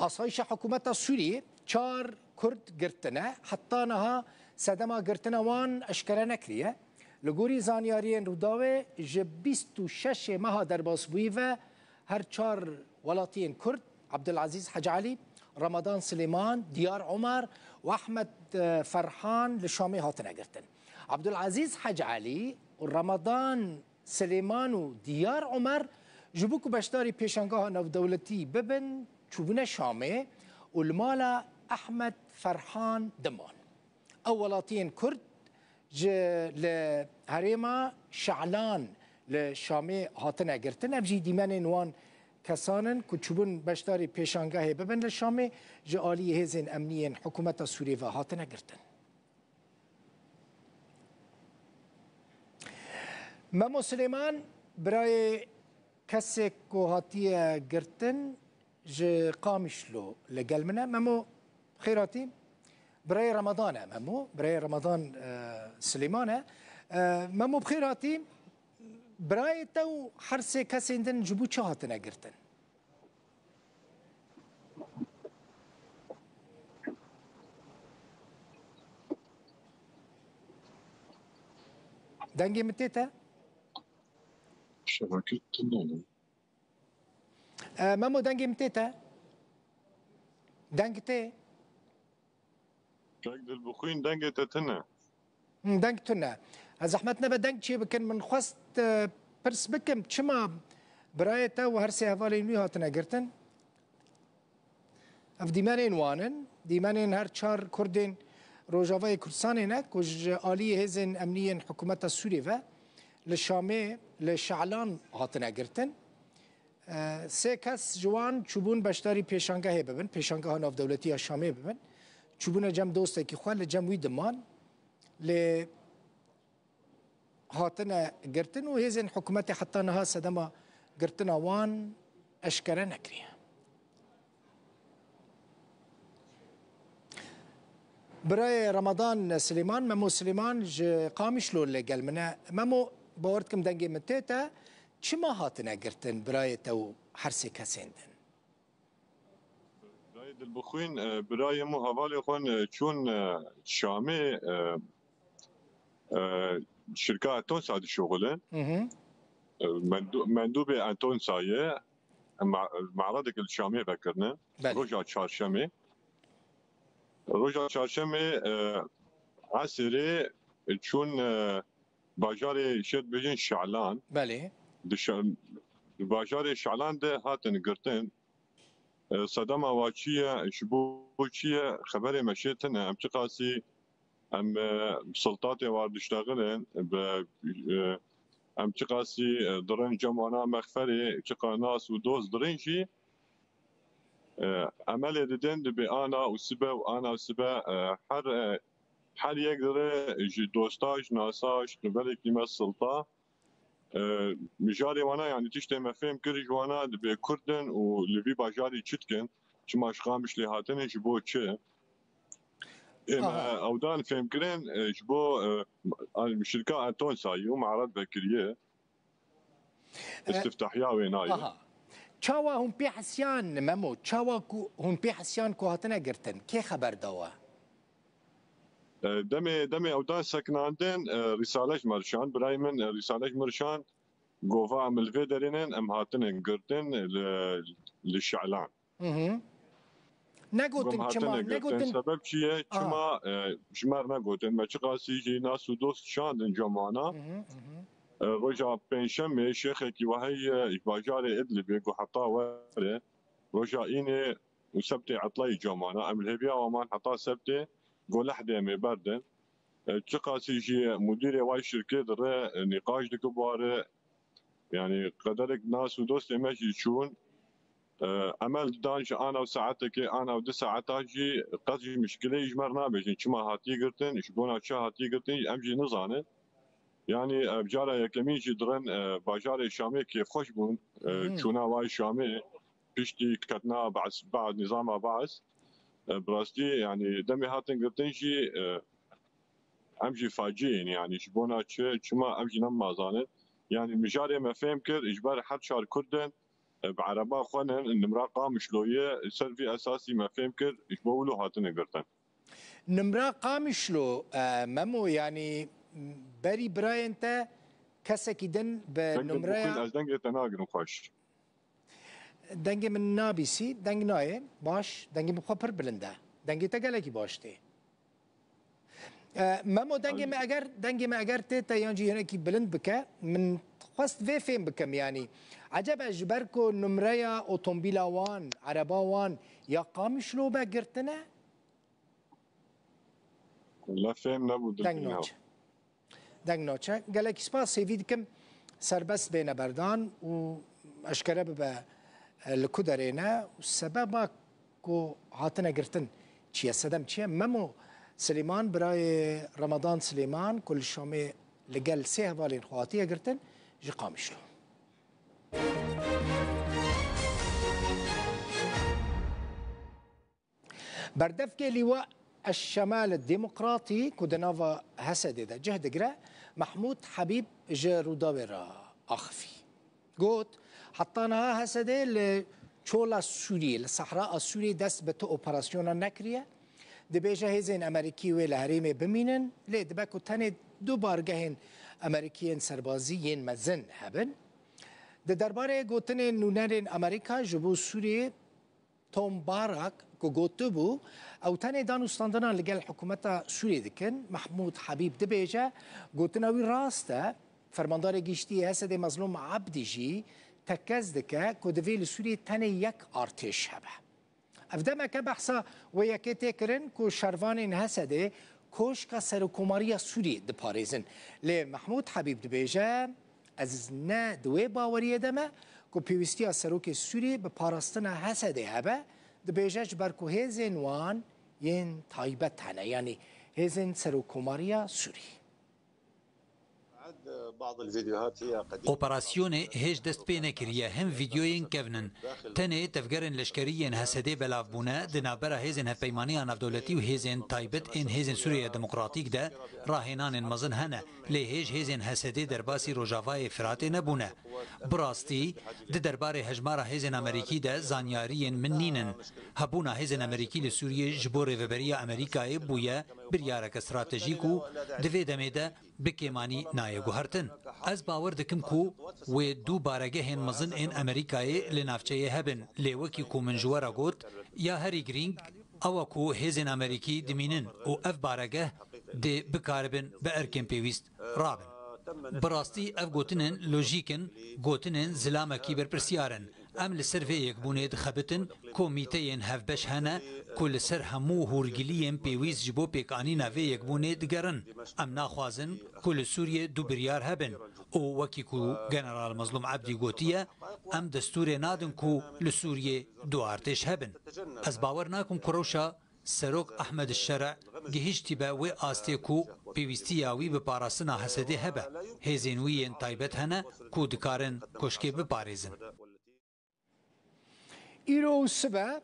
آسایش حکومت سوریه چار کرد گرتنه حتی نها سدما گرتنه وان اشکره نکریه لگوری زانیارین روداوه جه 26 ماه در باسبوی و هر چار ولاتین کرد عبدالعزیز حج علی رمضان سلیمان دیار عمر و احمد فرحان لشامی هاتنه گرتن عبدالعزیز حج علی و رمضان سلیمان و دیار عمر جبوك بشتاري بيشانقاها ناف دولتي ببن تشوفنا شامي والمالا أحمد فرحان دمان أولاتين كرد لهريما شعلان لشامي هاتنا قرتنا بجي ديمان نوان كسانن كتشوفون بشتاري بيشانقاها ببن للشامي جالي هزين أمنيين حكومة سوريا هاتنا قرتن مامو سليمان براي کسی که هاتیه گرتن ج قامشلو لگل منه ممو خیراتی برای رمضانه ممو برای رمضان سلیمانه ممو بخیراتی برای تو هر سه کسی اندن جبو چه هاتنه گرتن دنگی متیته شبكة تنين مامو دنگي متيتا دنگتي دنگ البخوين دنگ تتنا دنگتنا زحمتنا بدنگ شي بكن من خواست برس بكم چما برايتا وهرسي هفالي نوي هاتنا قرتن اف ديمانين وانن ديمانين هر چار كردين روجاواي كردستانينا كوج آلية هزن امنيين حكومة سوريا لشامي لشعلان هاتنا قرتن سه کس جوان چوبون بشتاری پیشانگاه ببن پیشانگاه ناف دولتی شامی ببن چوبون جم دوسته که خواه لجم وی دمان ل هاتنا قرتن و هزین حکومت حتی نها سدما قرتن وان اشکره نکریه برای رمضان سلیمان ممو سلیمان قامش لول لقل منه ممو باوردكم دنگي متيتا چما هاتنا قرتن براي تو حرسي كسيندن براي البخوين براي مو هوالي خون چون شامي شركة انتون ساد شغله مندوب انتون سايه معرضك الشامي فكرنا رجع شارشمي رجع شارشمي عسري چون باجاري شد بجن شعلان بله باجاري شعلان ده هاتن قرتن صدام واچيه شبوچيه خبري مشيتنا ام تقاسي ام سلطاتي واردشتغلن ام تقاسي درن جمعنا مخفري تقا ناس ودوز درنشي امل ددن بي انا وسبا وانا وسبا هر يقدر دوستاش ناساش قبل كلمة السلطة مجاري وانا يعني تشتي مفهم كرج وانا بكردن ولبي باجاري تشتكن شما شقامش لي هاتن جبو تشي اودان فهم كرين جبو الشركة انتون سايو معرض بكريه استفتاحيا وينايا چاوا هم بي حسيان ممو چاوا هم بي حسيان كو هاتنا قرتن كي خبر دوا دمي اودان سكناندن رسالة مرشان براي من رسالة مرشان قوفا ملفي درينن ام هاتن قرتن للشعلان نقوتن كما نقوتن سبب شيء كما شمار نقوتن ما تقاسي جي ناس ودوست شاندن جمعنا رجع بنشمي شيخك وهي باجاري ادلبي وحطا وري رجع اني وسبتي عطلي جمعنا ام الهبيا ومان حطا سبتي قول لحدة مي بردن تقاسي جي مدير واي شركة در نقاش دكبار يعني قدرك ناس ودوست ماشي تشون امل دانش انا وساعتك انا ود ساعتك جي قضي مشكله يجمرنا بجي كما هاتي قرتن شبونا تشا هاتي قرتن امجي نزانه يعني بجاره يكلمين جي درن باجار الشامي كيف خوش بون شونا واي شامي بيشتي كتنا بعد نظام بعث براستي يعني دمي هاتن قرتنجي امجي فاجئين يعني شبونا كما امجي نما زانت يعني مجاري ما فهم كر اجبار حد شار كردن بعربا خوانن النمرة قام شلوية سلفي أساسي ما فهم كر يشبولو هاتن قرتن نمرة قامشلو ممو يعني بري براي انت كسكي دن بنمرة از دنگ تناقر خوش دنگ من نابيسي دنگ ناي باش دنگ مخبر بلنده دنگ تقلقي باشتي ممو دنگ ما اگر تيتا يانجي هناكي بلند بك من خواست في فين بكم يعني عجب اجبركو نمرة اوتومبيلا وان عربا وان يا قامشلو بقرتنا لا فهم نبود دنگ نوچه گلکی سپاس سیوید کم سربست بین بردان و اشکره به لکودرینه و سبب کو هاتنه گرتن چیه سدم چیه ممو سلیمان برای رمضان سلیمان کل شامه لگل سه هوالین خواتیه گرتن جی قامشلو بردف که لیوه الشمال الديمقراطي كودنافا هسدده جهد قرا محمود حبيب جروداورا أخفي قلت حطانا هسده لشولا السوري الصحراء السوري دست بتو أوبراسيونا نكرية دبيجا هزين أمريكي والهريم بمينن ليه دباكو تاني دو بارجهن أمريكيين سربازيين مزن هبن درباره قلتن نونرين أمريكا جبو سوري توم باراك كوغوتبو او تاني دانوستاندنا لقال حكومة سوريا دكن محمود حبيب دبيجا قلتنا وي راستا فرماندار جيشتي هسه مظلوم عبدي جي تكز دكا كودفي لسوريا تاني يك ارتش هبه افدما كبحثا ويكي تكرن كو شروان هسه كوشكا سركوماريا سوريا دباريزن لي محمود حبيب دبيجا ازنا دوي باوريه دما كو بيوستيا سروكي سوري بپاراستنا هسه هبه دبيجاج بركو هيزن وان ين تايبت هنا يعني هيزن سروكوماريا سوري بعض الفيديوهات هي قديمة اوبراسيون هيج دست بينا كريا هم فيديوين كفنن تاني تفجرن لشكريين هسدي بلافبونا دنابرا هيزن هفبيمانيا نفدولتي وهيزن تايبت ان هيزن سوريا ديمقراطيك دا راهنان مزن هنا لهيج هيزن هسدي درباسي روجافاي فراتي نبونا براستي درباري هجمارا هيزن امريكي دا زانياريين منينن هبونا هيزن امريكي لسوريا جبور ريفبريا امريكا بويا بريارك استراتيجيكو دفي دميدا بكيماني نايغو هرتن از باور دكم كو و دو بارگهن مزن ان امريكاي لنافچه هبن لوكي كو من جوارا گوت يا هري جرينج او كو هيزن امريكي دمينن او اف بارگه دي بكاربن باركن بيويست رابن براستي اف گوتنن لوجيكن گوتنن زلامه كيبر برسيارن ام لسر في يكبوني دخبتن كوميتين هف بش هنا كل سر همو هورگليين بيويز جبو بيكانينا في يكبوني دگرن ام ناخوازن كل سوريا دو بريار هبن او وكيكو جنرال مظلوم عبدي قوتية ام دستور نادن كو لسوريا دو ارتش هبن از باور ناكم كروشا سروك احمد الشرع جهشتي با و آستيكو بيويستياوي بپاراسنا حسده هبه هزينوين تايبت هنا كو دكارن كشكي بپاريزن ایرو سبب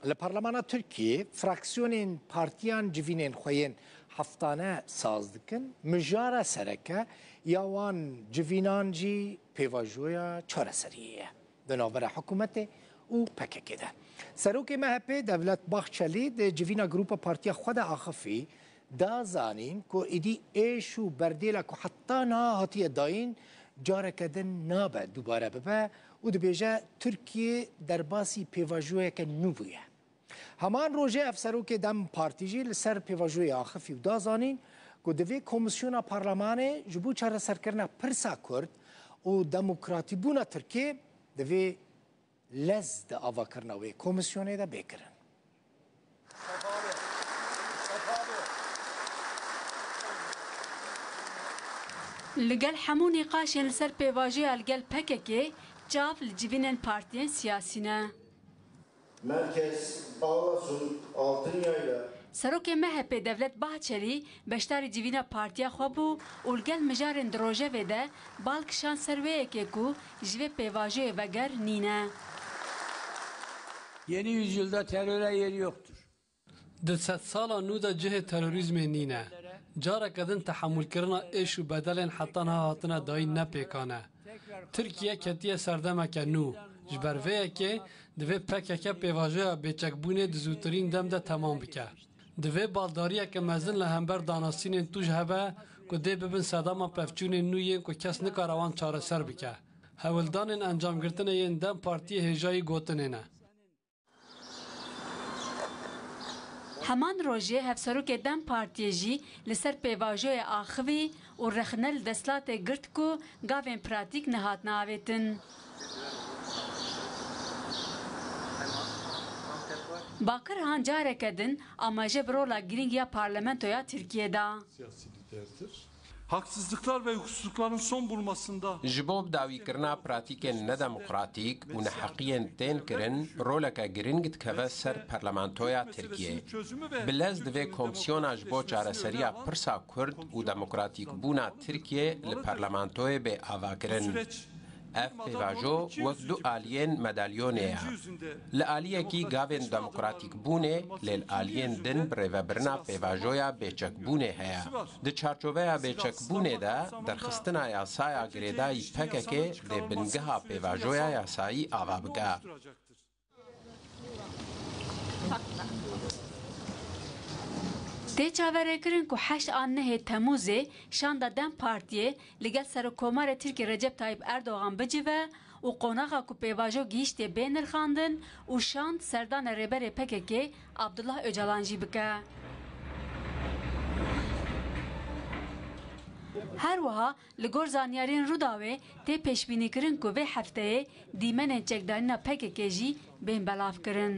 لپارلمان ترکیه فراکسیون پارتیان جوینین خوین هفتانه ساز دکن مجاره سرکه یاوان جوینان جی پیواجویا چهار سریه دناور حکومت او پکه ده سروک مهپه دولت باخچلی ده جوینا گروپ پارتیا خود آخفی دا زانین که ایدی ایشو بردیلا که حتی نا هاتی داین جاره کدن نابه دوباره ببه و دبیجه ترکیه در باسی پیواجوی که نوبویه همان روژه افسرو که دم پارتیجی لسر پیواجوی آخفی و دازانین که دوی کمیسیون پارلمانه جبو چاره سرکرنه پرسا کرد و دموکراتی بونا ترکیه دوی لز ده آوا کرنوی کمیسیونه ده بکرن لگل همون نقاش لسر پیواجی لگل پککی جاف لجبین پارتیین سیاسینا مرکز آوازون altın yayla سروک مهپ دولت باچری بشتار جوینا پارتیا خوابو اولگل مجارن دروژه وده بالکشان سرویه که کو جوی پیواجه وگر نینه Yeni yüzyılda teröre yeri yoktur. Di sed sala nû de cihê terorîzmê nîne. Carek din teḥemûlkirina êş û bedelên hetan hatina dayîn nepêkane. Tirkiye ketiye serdemeke nû. جبروه که دوی پکک پیواژه بیچکبونه دزوترین دم ده تمام بکه. دوی بالداریه که مزن لهمبر دانستین توش هبه که دی ببین صدام پفچون نویین که کس نکاروان چاره سر بکه. هولدان انجام گرتن این دم پارتی هجایی گوتنه نه. همان روژه هفسروک دم پارتی جی لسر پیواژوی آخوی و رخنل دستلات گرت کو گاوین پراتیک نهات ناویتن. باکر هان جاره کدن اما جبرولا گرینگیا پارلمانtoya Türkiye'da. Haksızlıklar ve hukuksuzlukların son bulmasında جبوب داویکردنا پراتیکên nedemokratîk û neheqiyên tên kirin roleka giring dikeve ser parlamentoya Tirkiye. Bi lez divê komisyona ji bo çareseriya pirsa Kurd û demokratîkbûna Tirkiye li parlamentoyê bê avakirin. Ev pêvajo wek du aliyên medalyonê ye. Li aliyekî gavên demokratîkbûnê lê li aliyên din bi rêvebirina pêvajoya bêçekbûnê heye. Di çarçoveya bêçekbûnê de derxistina yasaya girêdayî PKK dê bingeha pêvajoya yasayî ava bike. تی چاوره کرن که 8 آنه تموزه شاندا دم پارتیه لگل سرکومار ترکی رجب طایب اردوغان بجوه و قوناغا که پیواجو گیشتی بینر خاندن و شاند سردان ربر PKK عبدالله öcalanjî bike. her wiha li gor zanyarên Rûdawê tê pêşbînîkirin ku vê hefteyê dîmenên çekdarîna PKK jî bên belav kirin.